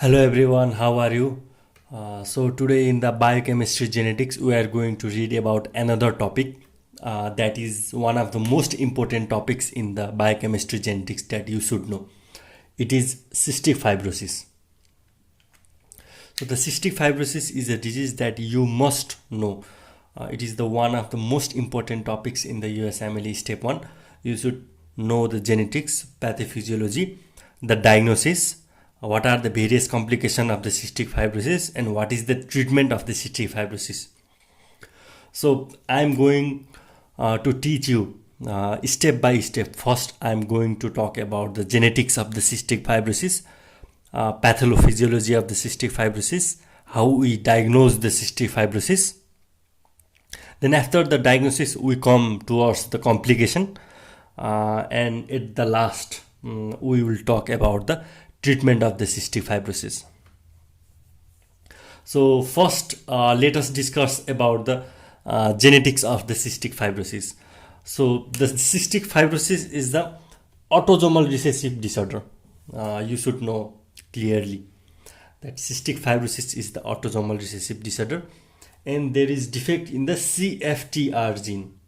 Hello everyone, how are you? So today in the biochemistry genetics we are going to read about another topic that is one of the most important topics in the biochemistry genetics that you should know. It is cystic fibrosis. So the cystic fibrosis is a disease that you must know. It is the one of the most important topics in the USMLE step 1. You should know the genetics, pathophysiology, the diagnosis, what are the various complications of the cystic fibrosis, and what is the treatment of the cystic fibrosis. So I'm going to teach you step by step. First, I'm going to talk about the genetics of the cystic fibrosis, pathophysiology of the cystic fibrosis, how we diagnose the cystic fibrosis. Then after the diagnosis, we come towards the complication, and at the last, we will talk about the treatment of the cystic fibrosis. So first, let us discuss about the genetics of the cystic fibrosis. So the cystic fibrosis is the autosomal recessive disorder. You should know clearly that cystic fibrosis is the autosomal recessive disorder, and there is defect in the CFTR gene.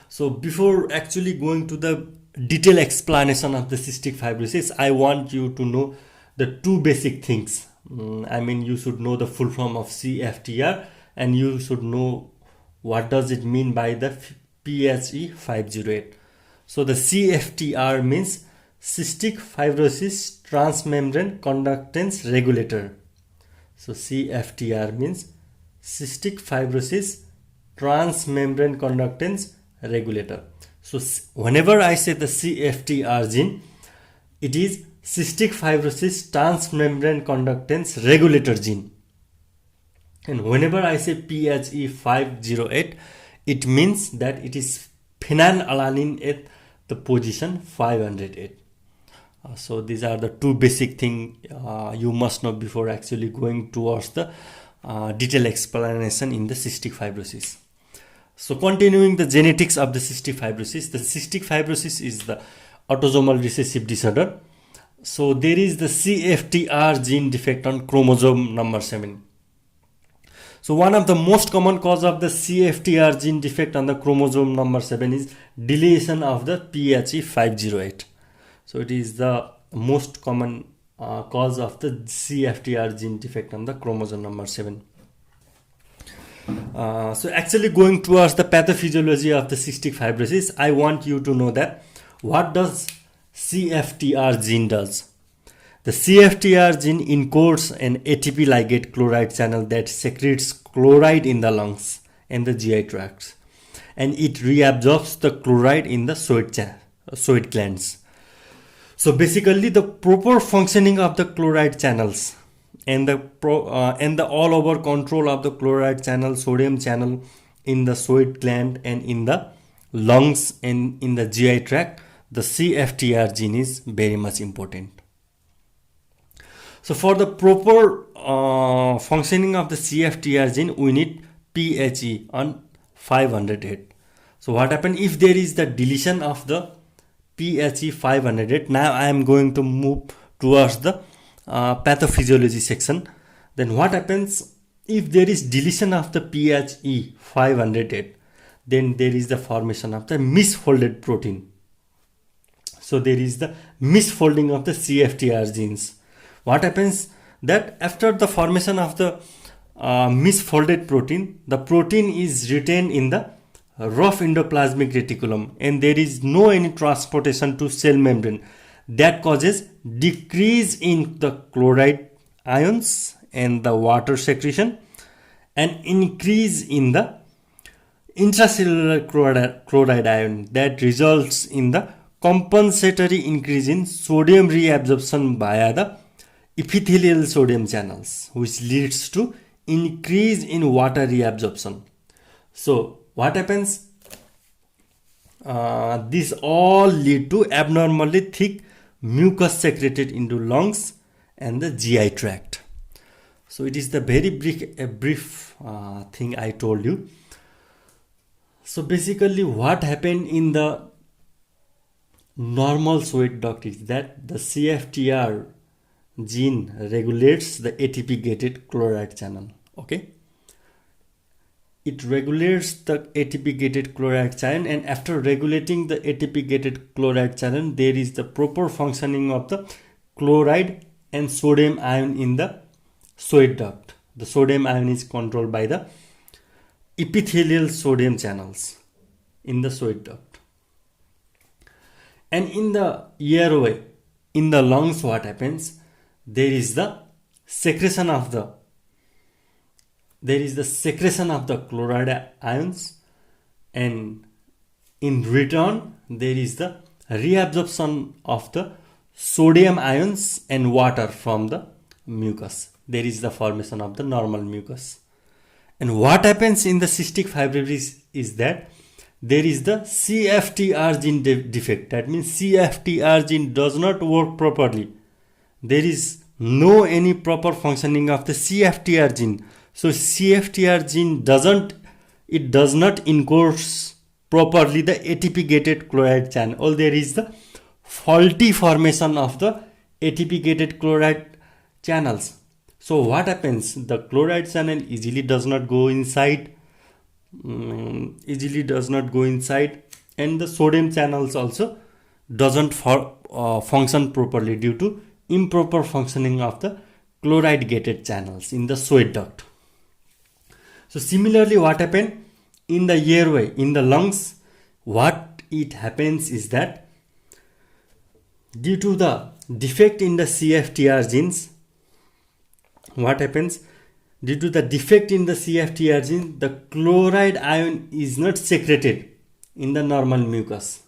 So before actually going to the detailed explanation of the cystic fibrosis, I want you to know the two basic things. You should know the full form of CFTR, and you should know what does it mean by the PHE 508. So the CFTR means cystic fibrosis transmembrane conductance regulator. So CFTR means cystic fibrosis transmembrane conductance regulator. So whenever I say the CFTR gene, it is cystic fibrosis transmembrane conductance regulator gene. And whenever I say PHE 508, it means that it is phenylalanine at the position 508. So these are the two basic things you must know before actually going towards the detailed explanation in the cystic fibrosis. So continuing the genetics of the cystic fibrosis is the autosomal recessive disorder. So there is the CFTR gene defect on chromosome number 7. So one of the most common cause of the CFTR gene defect on the chromosome number 7 is deletion of the PHE 508. So it is the most common cause of the CFTR gene defect on the chromosome number 7. So actually going towards the pathophysiology of the cystic fibrosis, I want you to know that what does CFTR gene does. The CFTR gene encodes an ATP ligate chloride channel that secretes chloride in the lungs and the GI tracts, and it reabsorbs the chloride in the sweat glands. So basically the proper functioning of the chloride channels and the all over control of the chloride channel, sodium channel in the sweat gland and in the lungs and in the GI tract, the CFTR gene is very much important. So for the proper functioning of the CFTR gene, we need PHE on 508. So what happens if there is the deletion of the PHE 508? Now I am going to move towards the pathophysiology section. Then what happens if there is deletion of the PHE 508? Then there is the formation of the misfolded protein. So there is the misfolding of the CFTR genes. What happens that after the formation of the misfolded protein, the protein is retained in the rough endoplasmic reticulum, and there is no any transportation to cell membrane. That causes decrease in the chloride ions and the water secretion, and increase in the intracellular chloride ion that results in the compensatory increase in sodium reabsorption via the epithelial sodium channels, which leads to increase in water reabsorption. So what happens? This all lead to abnormally thick mucus secreted into lungs and the GI tract. So it is the very brief thing I told you. So basically what happened in the normal sweat duct is that the CFTR gene regulates the ATP gated chloride channel. Okay, it regulates the ATP gated chloride channel, and after regulating the ATP gated chloride channel, there is the proper functioning of the chloride and sodium ion in the sweat duct. The sodium ion is controlled by the epithelial sodium channels in the sweat duct. And in the airway, in the lungs, what happens? There is the secretion of the chloride ions, and in return there is the reabsorption of the sodium ions and water from the mucus. There is the formation of the normal mucus. And what happens in the cystic fibrosis is that there is the CFTR gene defect. That means CFTR gene does not work properly. There is no any proper functioning of the CFTR gene. So CFTR gene does not encode properly the ATP gated chloride channel. Or there is the faulty formation of the ATP gated chloride channels. So what happens? The chloride channel easily does not go inside, and the sodium channels also doesn't function properly due to improper functioning of the chloride gated channels in the sweat duct. So similarly, what happens in the airway, in the lungs, what it happens is that due to the defect in the CFTR genes, what happens? Due to the defect in the CFTR gene, the chloride ion is not secreted in the normal mucus,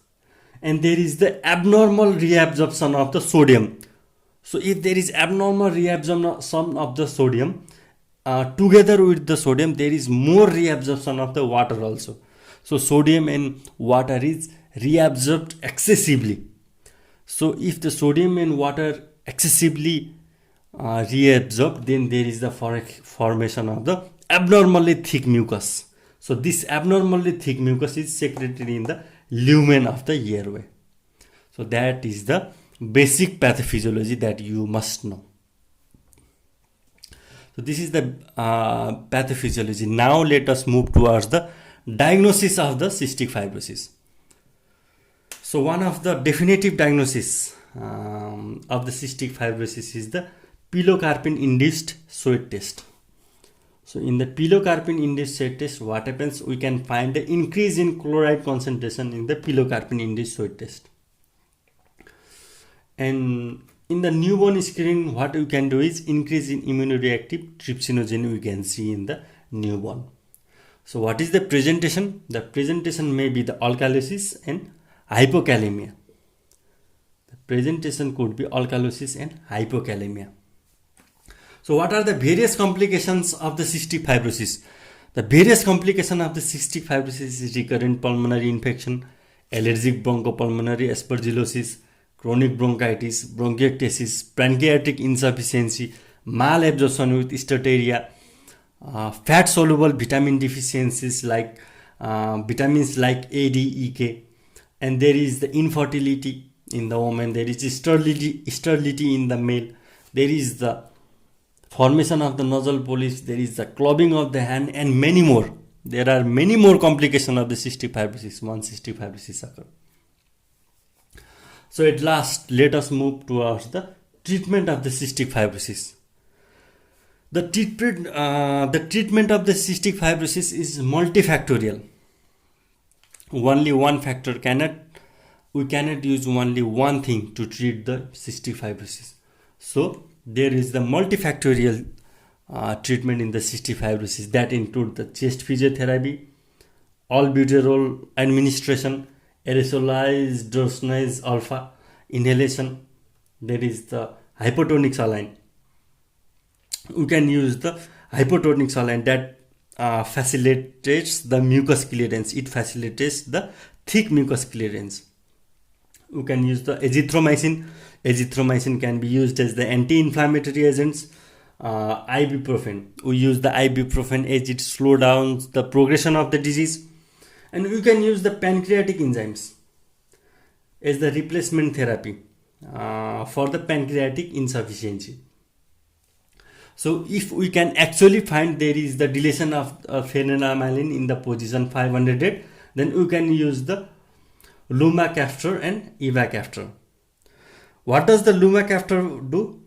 and there is the abnormal reabsorption of the sodium. So if there is abnormal reabsorption of the sodium, together with the sodium, there is more reabsorption of the water also. So sodium and water is reabsorbed excessively. So if the sodium and water excessively reabsorbed, then there is the formation of the abnormally thick mucus. So this abnormally thick mucus is secreted in the lumen of the airway. So that is the basic pathophysiology that you must know. So this is the pathophysiology. Now let us move towards the diagnosis of the cystic fibrosis. So one of the definitive diagnosis of the cystic fibrosis is the pilocarpine induced sweat test. So in the pilocarpine induced sweat test, what happens? We can find the increase in chloride concentration in the pilocarpine induced sweat test. And in the newborn screening, what we can do is increase in immunoreactive trypsinogen we can see in the newborn. So what is the presentation? The presentation may be the alkalosis and hypokalemia. The presentation could be alkalosis and hypokalemia. So what are the various complications of the cystic fibrosis? The various complications of the cystic fibrosis is recurrent pulmonary infection, allergic bronchopulmonary aspergillosis, chronic bronchitis, bronchiectasis, pancreatic insufficiency, malabsorption with steatorrhea, fat-soluble vitamin deficiencies like vitamins like A, D, E, K, and there is the infertility in the woman, there is sterility in the male, there is the formation of the nasal polyps, there is the clubbing of the hand, and many more. There are many more complications of the cystic fibrosis once cystic fibrosis occurs. So at last, let us move towards the treatment of the cystic fibrosis. The treatment of the cystic fibrosis is multifactorial. Only one factor we cannot use only one thing to treat the cystic fibrosis. So there is the multifactorial treatment in the cystic fibrosis that include the chest physiotherapy, albuterol administration, aerosolized dosage alpha inhalation. There is the hypotonic saline. We can use the hypotonic saline that facilitates the mucus clearance. It facilitates the thick mucus clearance. We can use the azithromycin. Azithromycin can be used as the anti-inflammatory agents. Ibuprofen. We use the ibuprofen as it slows down the progression of the disease. And we can use the pancreatic enzymes as the replacement therapy for the pancreatic insufficiency. So if we can actually find there is the deletion of phenylamyline in the position 500, then we can use the lumacaftor and ivacaftor. What does the lumacaftor do?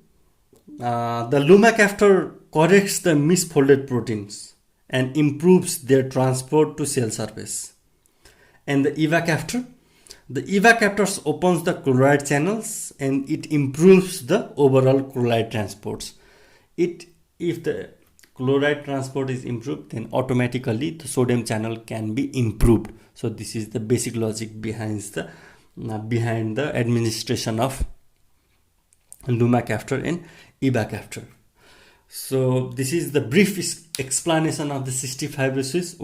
The lumacaftor corrects the misfolded proteins and improves their transport to cell surface. And the ivacaftor opens the chloride channels and it improves the overall chloride transports. If the chloride transport is improved, then automatically the sodium channel can be improved. So this is the basic logic behind the administration of lumacaftor and ivacaftor. So this is the brief explanation of the cystic fibrosis.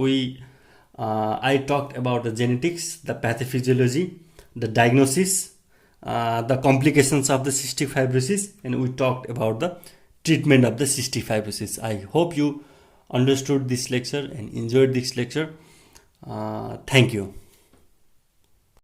I talked about the genetics, the pathophysiology, the diagnosis, the complications of the cystic fibrosis, and we talked about the treatment of the cystic fibrosis. I hope you understood this lecture and enjoyed this lecture. Thank you.